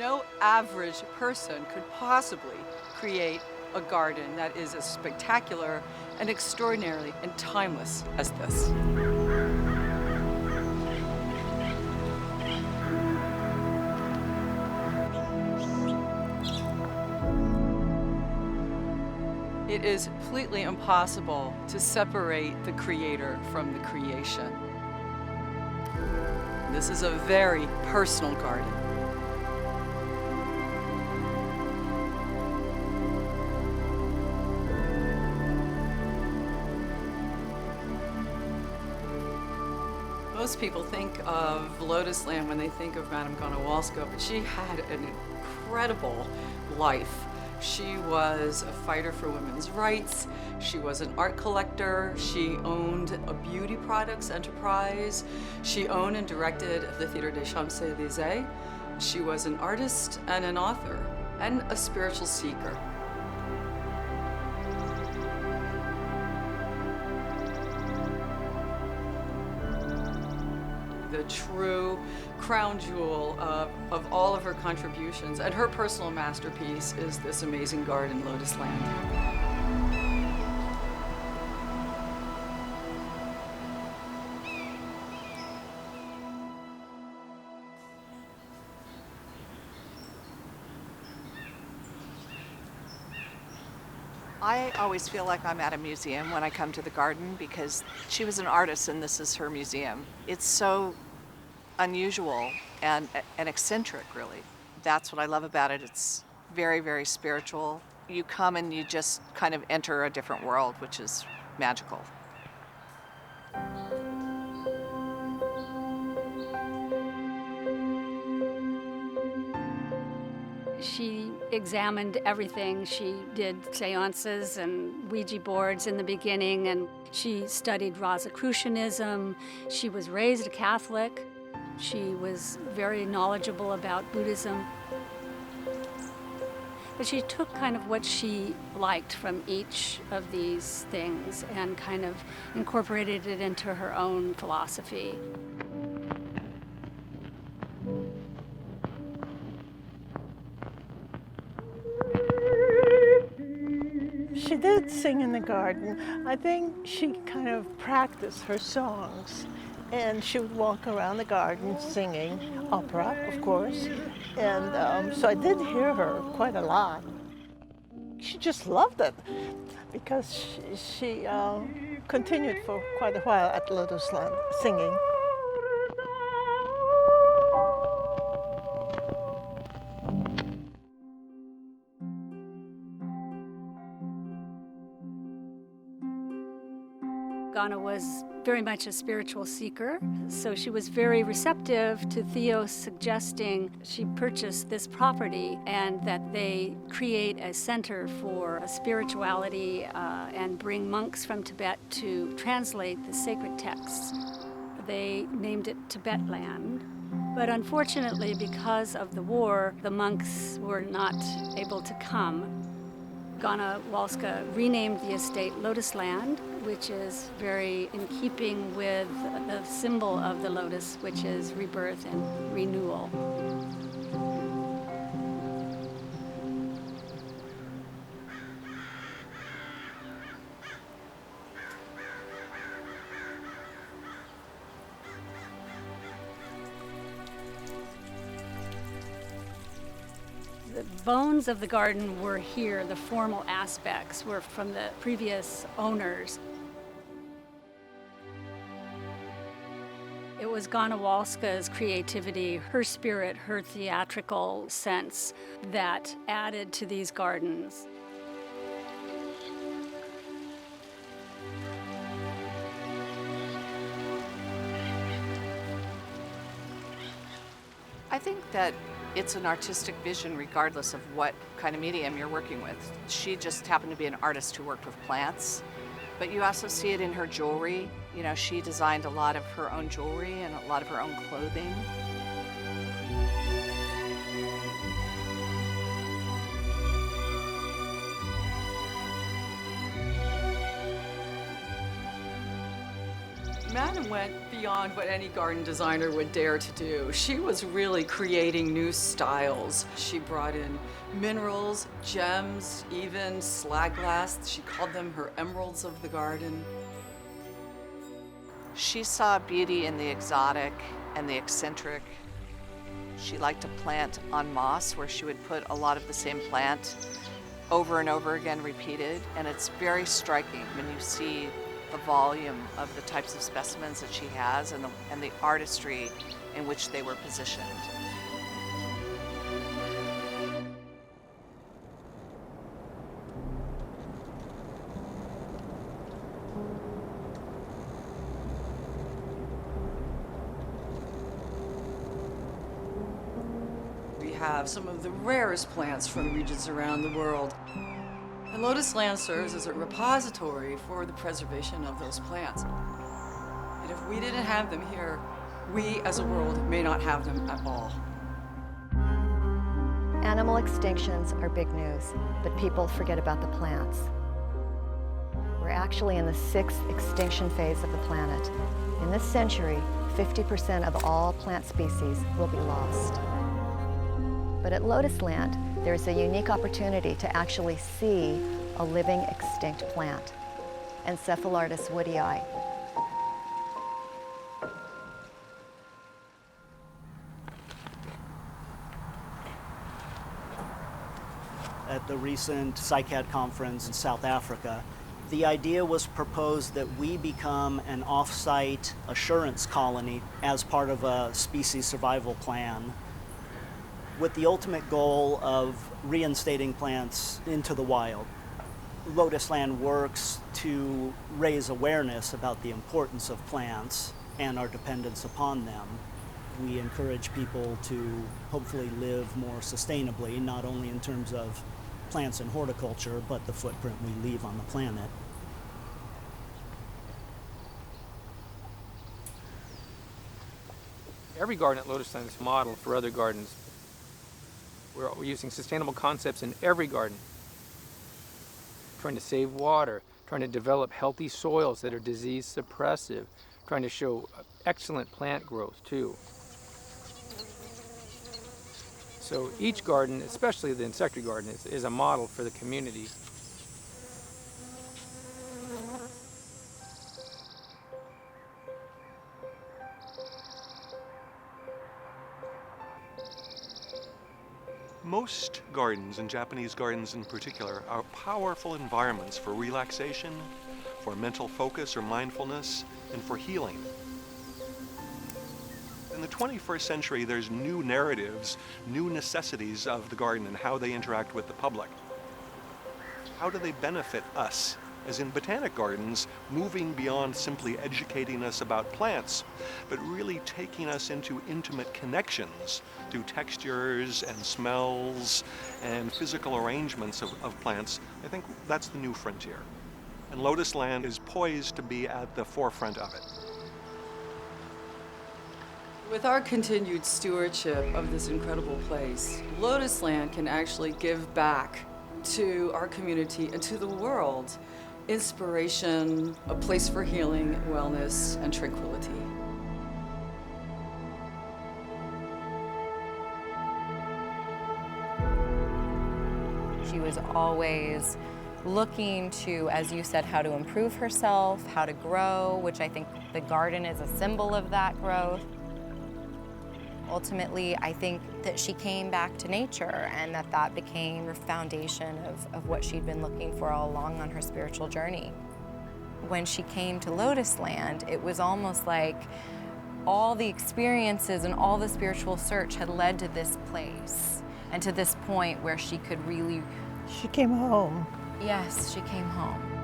No average person could possibly create a garden that is as spectacular and extraordinary and timeless as this. It is completely impossible to separate the creator from the creation. This is a very personal garden. Most people think of Lotusland when they think of Madame Ganna Walska, but she had an incredible life. She was a fighter for women's rights. She was an art collector. She owned a beauty products enterprise. She owned and directed the Theatre des Champs-Élysées. She was an artist and an author and a spiritual seeker. The true crown jewel of all of her contributions, and her personal masterpiece is this amazing garden, Lotusland. I always feel like I'm at a museum when I come to the garden because she was an artist and this is her museum. It's so unusual and eccentric, really. That's what I love about it. It's very, very spiritual. You come and you just kind of enter a different world, which is magical. She examined everything. She did seances and Ouija boards in the beginning, and she studied Rosicrucianism. She was raised a Catholic. She was very knowledgeable about Buddhism. But she took kind of what she liked from each of these things and kind of incorporated it into her own philosophy. She did sing in the garden. I think she kind of practiced her songs. And she would walk around the garden singing opera, of course. And so I did hear her quite a lot. She just loved it because she continued for quite a while at Lotusland singing. Ganna was very much a spiritual seeker, so she was very receptive to Theos suggesting she purchase this property and that they create a center for spirituality and bring monks from Tibet to translate the sacred texts. They named it Tibetland. But unfortunately, because of the war, the monks were not able to come. Ganna Walska renamed the estate Lotusland, which is very in keeping with the symbol of the lotus, which is rebirth and renewal. The bones of the garden were here. The formal aspects were from the previous owners. It was Ganna Walska's creativity, her spirit, her theatrical sense that added to these gardens. I think that it's an artistic vision regardless of what kind of medium you're working with. She just happened to be an artist who worked with plants, but you also see it in her jewelry. You know, she designed a lot of her own jewelry and a lot of her own clothing. Madame went beyond what any garden designer would dare to do. She was really creating new styles. She brought in minerals, gems, even slag glass. She called them her emeralds of the garden. She saw beauty in the exotic and the eccentric. She liked to plant en masse, where she would put a lot of the same plant over and over again repeated. And it's very striking when you see the volume of the types of specimens that she has and the artistry in which they were positioned. We have some of the rarest plants from regions around the world. And Lotusland serves as a repository for the preservation of those plants. And if we didn't have them here, we as a world may not have them at all. Animal extinctions are big news, but people forget about the plants. We're actually in the 6th extinction phase of the planet. In this century, 50% of all plant species will be lost. But at Lotusland, there's a unique opportunity to actually see a living extinct plant, Encephalartis woodii. At the recent CICAD conference in South Africa, the idea was proposed that we become an off-site assurance colony as part of a species survival plan, with the ultimate goal of reinstating plants into the wild. Lotusland works to raise awareness about the importance of plants and our dependence upon them. We encourage people to hopefully live more sustainably, not only in terms of plants and horticulture, but the footprint we leave on the planet. Every garden at Lotusland is a model for other gardens. We're using sustainable concepts in every garden. Trying to save water, trying to develop healthy soils that are disease suppressive, trying to show excellent plant growth too. So each garden, especially the insectary garden, is a model for the community. Most gardens, and Japanese gardens in particular, are powerful environments for relaxation, for mental focus or mindfulness, and for healing. In the 21st century, there's new narratives, new necessities of the garden and how they interact with the public. How do they benefit us? As in botanic gardens, moving beyond simply educating us about plants, but really taking us into intimate connections through textures and smells and physical arrangements of plants. I think that's the new frontier. And Lotusland is poised to be at the forefront of it. With our continued stewardship of this incredible place, Lotusland can actually give back to our community and to the world inspiration, a place for healing, wellness, and tranquility. She was always looking to, as you said, how to improve herself, how to grow, which I think the garden is a symbol of that growth. Ultimately, I think that she came back to nature and that became her foundation of what she'd been looking for all along on her spiritual journey. When she came to Lotusland, it was almost like all the experiences and all the spiritual search had led to this place and to this point where she could really... She came home. Yes, she came home.